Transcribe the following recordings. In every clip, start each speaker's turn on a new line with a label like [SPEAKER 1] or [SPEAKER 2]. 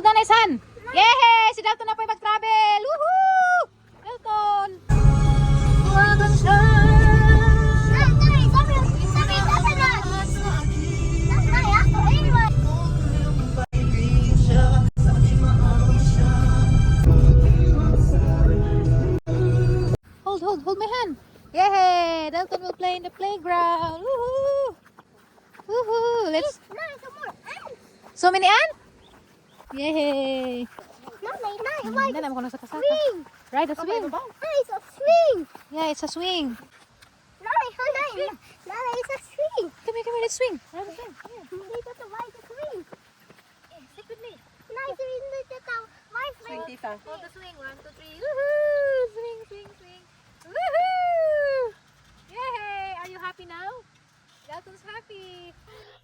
[SPEAKER 1] Nanay San. Yehey! Si Dalton na po mag-travel. Woohoo! Dalton. Hold my hand. Yehey! Dalton will play in the playground. Woohoo! Woohoo! Let's. So many ants? Yehey! Dala mo ko na sa kasaka. Ride a swing.
[SPEAKER 2] It's a swing.
[SPEAKER 1] Yeah, it's a swing.
[SPEAKER 2] Nana, it's a swing.
[SPEAKER 1] Come here, let's swing. Ride a swing. Yeah.
[SPEAKER 2] We got to ride the swing.
[SPEAKER 1] Stick with me.
[SPEAKER 2] Nice, we need to go ride
[SPEAKER 1] Swing,
[SPEAKER 2] the
[SPEAKER 1] Tita. Hold the swing. 1, 2, 3. Woohoo! Swing, swing, swing. Woohoo! Yay! Are you happy now? Dalton's happy.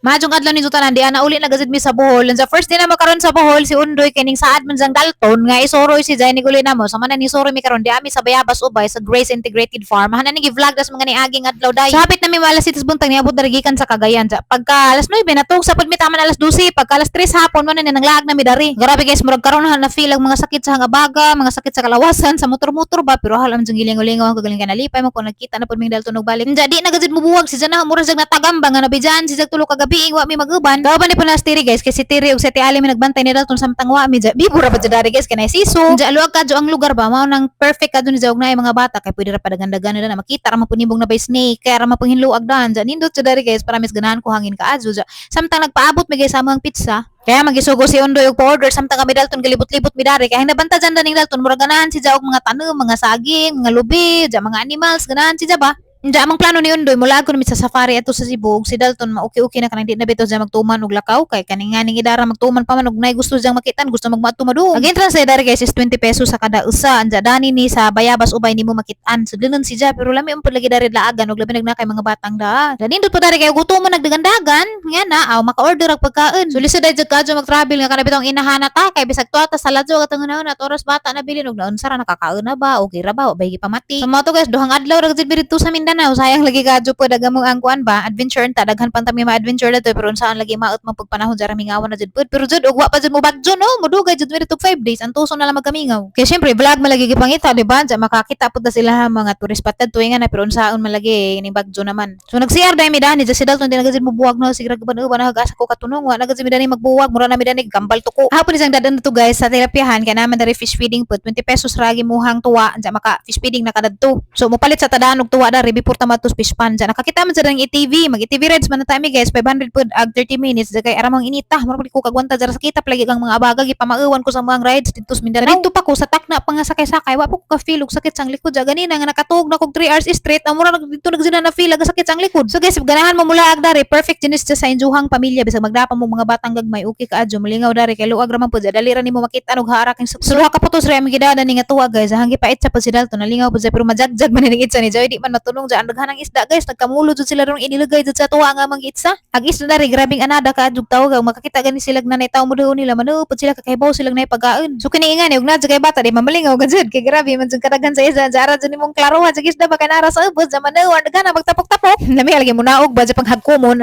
[SPEAKER 1] Mahadjong adlaw ni Zutanan di ana uli na gazid mi sa Bohol. And sa first day na makaron sa Bohol si Undoy kining saad man sang Dalton nga isoroy si Jay ni guli namo. Sama na ni soroy mi karon di ami sa Bayabas Ubay sa Grace Integrated Farm. Hanan ni gi-vlog das mga niaging adlaw day. Sa hapit na mi alas 7 buntag niabot darigikan sa Cagayan. Pagka alas 9 natug sa pud mi taman alas 12. Pagka alas 3 hapon mo na ni nanglaag na mi dari. Grabe guys, murag karon na feel ang mga sakit sa hangabaga, mga sakit sa kalawasan, sa motor-motor ba pero halam jung gilingo-lingo ang kagaling kana lipay mo kun nakita na pud mi Dalton og balik. Jadi na gazid mubuwag si Jana mura jag natagamba nga nabijan si jag tulo ka gabi wa mi mag daw ba ni pala stiri guys kasi tiri og sa ti ali mi nagbantay ni Dalton samtang wa mi bibura pa jadari guys kanay siso ja luag kadyo ang lugar ba mao nang perfect kadto ni jawg na mga bata kay pwede ra padagandagan na makita ra mapunibong na by snake kaya ra mapanghinluag dan ja nindot jadari guys para mis ganahan ko hangin kaadyo ja samtang nagpaabot mi guys sa mga pizza kaya magisugo si Undoy og pa-order samtang kami Dalton galibot-libot mi dari kaya nabantajan daning Dalton murag ganahan si jawg mga tanom mga saging mga lubi ja mga animals ganahan si ba. Nja amang plano ni Undoy mula ko sa safari ato sa Cebu si Dalton mauki-uki na kanang di na bitaw siya magtuman og lakaw kay kaning nga ning idara magtuman pa man og nay gusto siyang makitan gusto magmatumado. Ang entrance sa idara guys is 20 pesos sa kada usa. Nja dani ni sa Bayabas Ubay nimo makitan sudlenon si Ja pero lami umpod lagi dari laagan og labi nagna kay mga batang da. Dani ndot pa dari kay gutom man nagdagandagan nga na aw maka-order og pagkaon. Sulisod ay jud kadyo mag-travel nga kana bitong inahana ta kay bisag tuwa ta sa ladyo katangon at oras bata na bilin og naon sara nakakaon na ba okay ra ba o baygi pamati. So mo to guys duhang adlaw ra gid dito sa Mindanao sayang lagi kadyo po dagamong ang kuan ba adventure ta daghan pang tami ma-adventure dato pero saan lagi maot man pagpanahon jara mingawan na jud pud pero jud og wa pa jud mo bagjo no mudugay jud mi dito 5 days ang tuso na lang magkamingaw kay syempre vlog malagi gipangita di ba ja makakita pud ta sila mga tourist spot tuingan na pero unsaon malagi ni bagjo naman so nag-CR dai mi dani si Dalton din nagajid mo buwag no sigra ba na hagas ko katunong wa nagajid mi dani magbuwag mura na mi dani gambal tuko hapon isang dadan to guys sa terapiyahan kay naman dari fish feeding pud 20 pesos ragi muhang tuwa ja maka fish feeding na kadadto so mopalit sa tadaan og tuwa dari before ta matus fish pan ja nakakita man sa ng ETV mag ETV rides man na tayo guys 500 pud ag 30 minutes ja kay aramang inita mura ko kagwanta jara sa kita lagi ang mga abaga gipamauwan ko sa mga rides dito sa Mindanao dito pa ko sa takna pa nga sakay-sakay wa po ko ka feel og sakit sang likod ja ganina nga nakatug na kog 3 hours straight amura dito nagsina na feel aga sakit sang likod so guys ganahan mo mula ag dari perfect jinis sa injuhang pamilya bisag magdapa mo mga batang gagmay okay ka adyo malingaw dari kay luag ra man pud ja dali ra nimo makita og haarakin suha ka putos ra mi gidada ni nga tuwa guys hangi pa itsa pud si Dalton nalingaw pud pero majagjag man ning itsa ni Joy di man matunong ja ang daghanang isda guys nagkamulo jud sila rong inilagay jud sa tuwa nga mga itsa ag isda dari grabing anada ka adjug tawag makakita gani sila nanay tawo mo daw nila manuupod sila kakaybaw silang nay pagaon so kini nga ni og na kay bata di mamalingaw gud kay grabe man jud kadaghan sa isa jara jud nimong klaro ha isda baka nara sa ubos zaman na daghan magtapok-tapok lami lagi mo naog ba pang hagkomon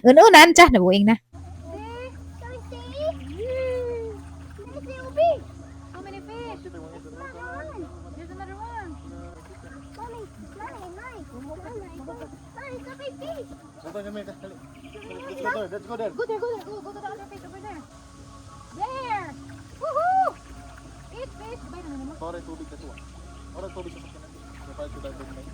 [SPEAKER 1] ununan cha nabuing na. How many fish? There's another one.
[SPEAKER 3] Let's go there.
[SPEAKER 1] Go there. Go to the other fish over there. There. Woohoo! Eat fish. Bay na naman.
[SPEAKER 3] Sorry, tubig na tuwa. Orang tubig sa sakyan natin. Kapag ito dahil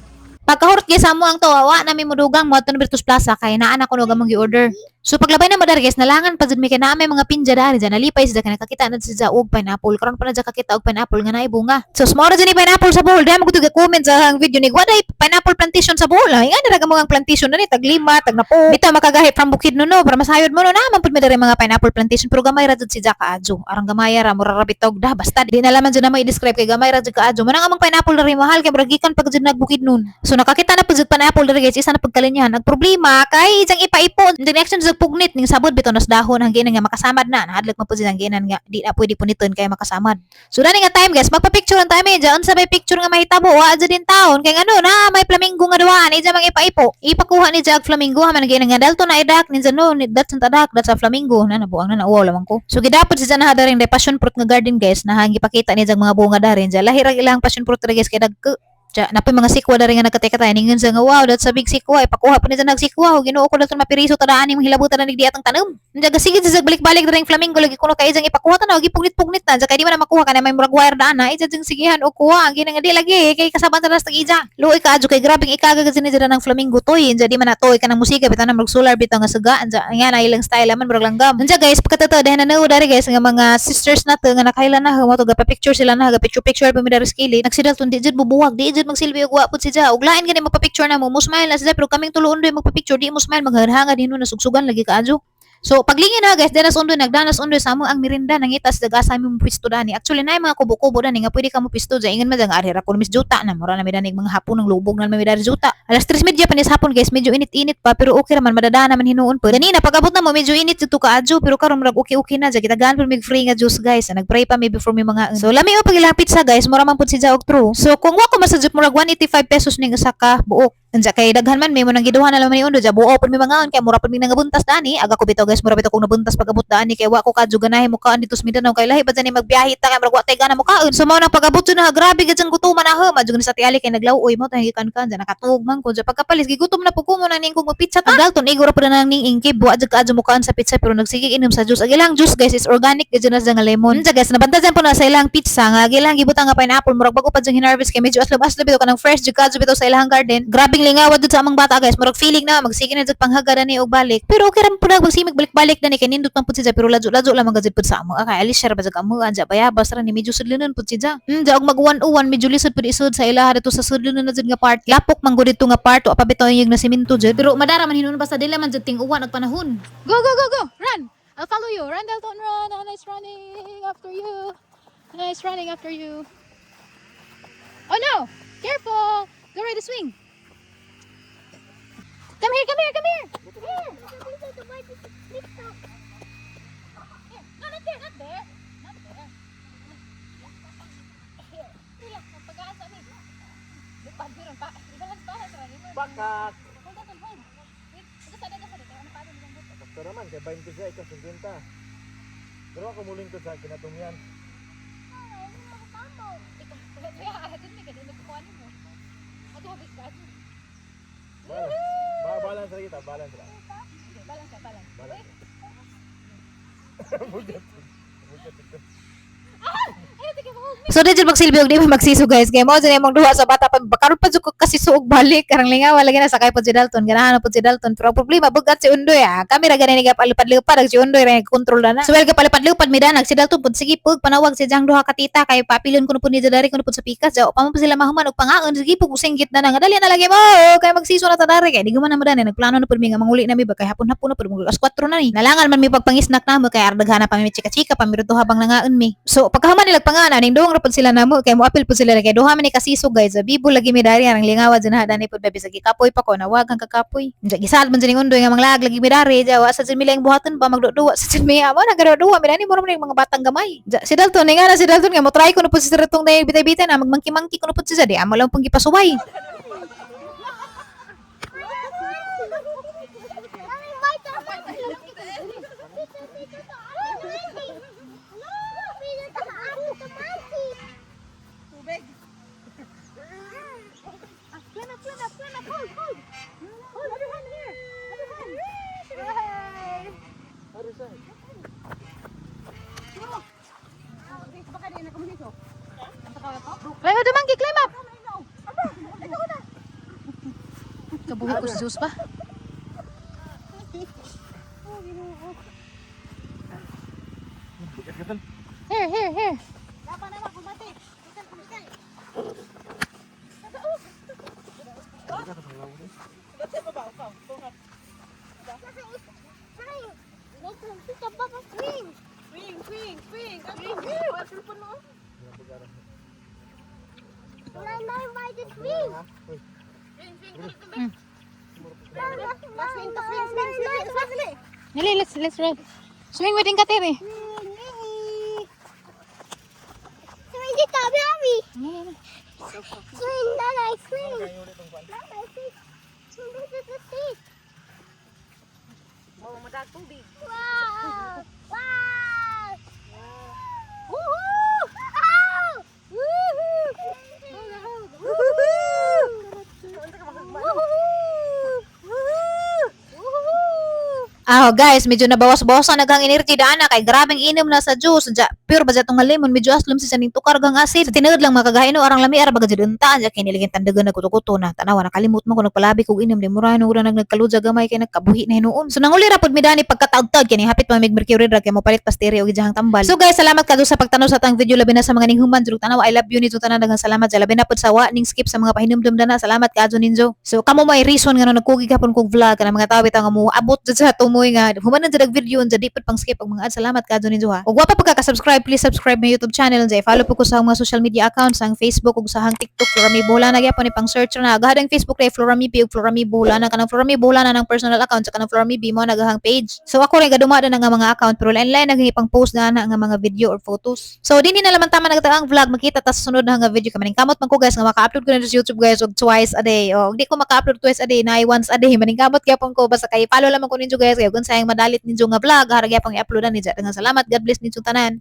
[SPEAKER 1] Pagkahurot gyud sa mo ang tuwa na mi mudugang mo to Virtus Plaza kay naa na kuno gamong gi-order. So paglabay na madar guys nalangan pa jud mi kay naa may mga pinja dari dyan nalipay sila kay nakakita na sa og pineapple karon pa na dyan kakita og pineapple nga naay bunga. So small ra ni pineapple sa bowl dai mo gud comment sa ang video ni waday pineapple plantation sa bowl. Ingan ra gamong ang plantation na ni tag 5 tag 10. Bitaw makagahit from Bukidnon no para masayod mo no naman pud mi dari mga pineapple plantation pero gamay ra jud si Jaka adjo. Arang gamay ra mura ra bitaw da basta di na laman jud na mo i-describe kay gamay ra jud ka adjo. Manang among pineapple dari mahal kay bragikan pag jud nag Bukidnon. So nakakita na po jud pineapple diri guys, isa na pagkalinyan. Ang problema kay ijang ipaipon. The next sa pugnit ning sabod bitaw nas dahon ang ginan nga makasamad na. Nahadlok man po ang ginan nga di na pwede puniton kay makasamad. So dani nga time guys, magpa-picture ang time diyan sa may picture nga mahitabo wa jud din taon kay ano na may flamingo nga duhaan ija mang ipaipo. Ipakuha ni jag flamingo ha man ginan nga dalton na idak ninja no that's ang tadak that's sa flamingo na nabuang na nauwaw lamang ko. So gidapod si na hadaring de passion fruit nga garden guys na hangi pakita ni jag mga bunga darin ja lahir ang ilang passion fruit guys kay dagko. Napay mga sikwa dari nga nagkatekatay ningon sa nga wow that's a big sikwa ipakuha pa ni nag sikwa Ginoo ko daton mapiriso tadaan imong hilabutan na nigdi atang tanom njaga sige sa balik-balik daring flamingo lagi kuno kay ijang ipakuha tanaw gipugnit-pugnit na kay di man makuha kana may murag wire daan na ijang sigihan o kuha ang ginang di lagi kay kasaban ta tag ija luoy ka adyo kay grabing ikaga gid ni dira ng flamingo toy inja di man na toy kanang musika bitaw na murag solar bitaw nga saga anja nga na ilang style man murag langgam anja guys pagkatato dahan na dari guys nga mga sisters nato nga nakailan na mo to ga picture sila na ga picture pa mi dari skili nagsidal tun di jud bubuwag di jud magsilbi og wa pud siya ug lain gani magpa-picture na mo smile na siya pero kaming tuloon doy magpa-picture di mo smile magharhanga dinho na sugsugan lagi kaadyo. So paglingin na guys danas undoy nagdanas undoy sa amo ang merinda nangita sa dagasa mo pisto dani actually na mga kubo-kubo dani nga pwede ka mo pisto ja ingon man nga ari ra kun mis juta na mura na mi dani mga hapon ng lubog na mi dari juta alas 3:30 pa ni hapon guys medyo init-init pa pero okay ra man madadaan naman hinuon pa ganina pagabot na mo medyo init dito kaadyo pero karon murag okay na ja kitagaan pa mig free nga juice guys nagpray pa mi before mi mga so lami o pagila pizza guys mura man pud si ja og true so kung wa ko masajud murag 185 pesos ning usa ka buok Anja kay daghan man may mo nang giduhan na laman ni undo ja buo pud mi mangaon kay mura pud mi nangabuntas dani aga ko bitaw guys mura bitaw kung nabuntas pagabot dani kay wa ko kadyo ganahe mo kaan dito sa Mindanao kay lahi pa dani magbiyahe ta kay murag wa tay gana mo kaon so mao nang pagabot jud na grabe gid sang gutuman na ha madyo ni sa tiali kay naglawoy mo tahi kan ja nakatug man ko ja pagkapalis gigutom na pud ko mo na ning kog magpizza ta dalton igura pud na ning ingke buwa jud kadyo mo kaan sa pizza pero nagsige inom sa juice agilang juice guys is organic gid na nga lemon ja guys nabantajan po na sa ilang pizza nga agilang gibutang nga pineapple murag bago pa jang hinarvest kay medyo aslob bitaw kanang fresh jud kadyo bitaw sa ilang garden grabing lingawad jud sa amang bata guys murag feeling na magsige na jud panghaga dani og balik pero okay ra pud magsimig balik-balik dani kay nindot man pud siya pero lajo-lajo lang magajud pud sa amo kay alis siya ba jud amo anja bayabas ra ni medyo sudlunon pud siya ja og mag-101 medyo lisod pud isod sa ilaha dito sa sudlunon na jud nga part lapok man gud dito nga part o pabitaw yung na semento jud pero madara man hinuon basta dili man jud ting-uwan og panahon go run I'll follow you run Dalton run oh, nice running after you oh no careful go ready to swing Come here. Here. No, not there. Not there. Here. Magpagaasa mi. Lipad meron pa. Ibalance pa sa rin.
[SPEAKER 3] Bakak.
[SPEAKER 1] Hold on. Wait. Sada. Ano pa din mo?
[SPEAKER 3] Sakto naman kay 20 siya ikaw 50. Pero ako muling ko sa kinatumyan.
[SPEAKER 1] Ay, hindi mo tamo. Ikaw, kaya atin mi kadili ko ano mo. Ato habis ba?
[SPEAKER 3] Balance lagi kita, balance lang.
[SPEAKER 1] Balance.
[SPEAKER 3] Bugat ito.
[SPEAKER 1] So dito magsilbi og di man magsiso guys kay mao jud imong duha sa bata pa karon pa jud ko kasi suog balik karang lingaw lagi na sakay po si Dalton ganahan po si Dalton pero problema bugat si Undoy kami ra gani palipad-lipad si Undoy ra control na so well ka palipad-lipad mi danag si Dalton pud sige pug panawag si jang duha ka tita kay papilon kuno pud ni dari kuno pud sa pikas ja pa man pa sila mahuman og pangaon sige pug singgit na nga dali na lagi mo kay magsiso na ta dari kay di guman na madani nagplano na pud mi nga manguli na mi ba kay hapon-hapon na pud mga alas 4 na ni nalangan man mi pagpangisnak na mo kay ardaghan na pa mi chika-chika pamiruto habang nangaon mi so pagkahuman nila pangaon ning duong pud sila namo kay mo apil pud sila kay duha man ni kasiso guys bibo lagi mi dari ang lingawad jud na dani pud babi sa gikapoy pa ko nawagan ka kapoy ja gisad man jud ning Undoy nga manglag lagi mi dari jawa sa jud mi lang buhaton ba magduduwa sa jud mi amo nagaduwa mi dani mo ning mga batang gamay ja si Dalton nga na si Dalton nga mo try ko no pud si Retong day bitay-bitay na magmangki-mangki ko no pud siya di amo lang pong gipasuway Climb up the monkey, climb up! Kabuhi ko si Zeus pa. Here.
[SPEAKER 2] When I know by the swing.
[SPEAKER 1] Dali, let's ride. Swing with yung katiri.
[SPEAKER 2] Swing dito, Mami. Swing, Nanay, swing.
[SPEAKER 3] Kaya ulit ang pan.
[SPEAKER 2] Nanay, swing. Swing dito sa seat.
[SPEAKER 1] Oh, madag tubig.
[SPEAKER 2] Wow! Wow!
[SPEAKER 1] Woohoo! Ah, guys, medyo nabawas-bawas ang naghang energy dana kay grabeng inom na sa juice. Pure ba tong lemon, medyo aslom si saning tukar gang asin. Tinuod lang makagaino arang lami ara baga judunta ja kay niligin tandagan na kuto-kuto na. Tanawa nakalimot mo ko nagpalabi kog inom di murahan ura nagkaludya gamay kay nagkabuhi na hinuon. So nanguli ra pud midani pagkataud-taud kay hapit pa mig mercury drug kay mo palit pastere og ijahang tambal. So guys, salamat kadto sa pagtanaw sa tang video labi na sa mga ninghuman jud tanaw I love you ni tanan daghang salamat sa labi na pud sa wa ning skip sa mga pahinumdum dana. Salamat kadto ninyo. So kamo may reason nga nagkugi kapon kog vlog kana mga tawo bitaw nga mo abot jud sa tumoy nga human na video unsa di pud pang skip ang mga ad. Salamat kadto ninyo ha. Ug wa pa pagka-subscribe, please subscribe my YouTube channel and follow po ko sa mga social media accounts ang Facebook ug sa TikTok Florami Bola na gyapon ni pang search na agahadang Facebook kay Florami P ug Florami Bola na kanang Florami Bola na ng personal account sa kanang Florami B mo nagahang page. So ako rin gadumada na nga mga account pero lain-lain naging post na nga mga video or photos. So dinhi na naman tama nagtaang vlog makita ta sa sunod na nga video kamaning kamot man ko guys nga maka-upload ko na sa YouTube guys og twice a day. O di ko maka-upload twice a day na once a day maning kamot gyapon ko basta kay follow lamang ko ninyo guys kay kun sayang madalit ninyo nga vlog harag gyapon i-uploadan ni. Salamat, God bless ninyo tanan.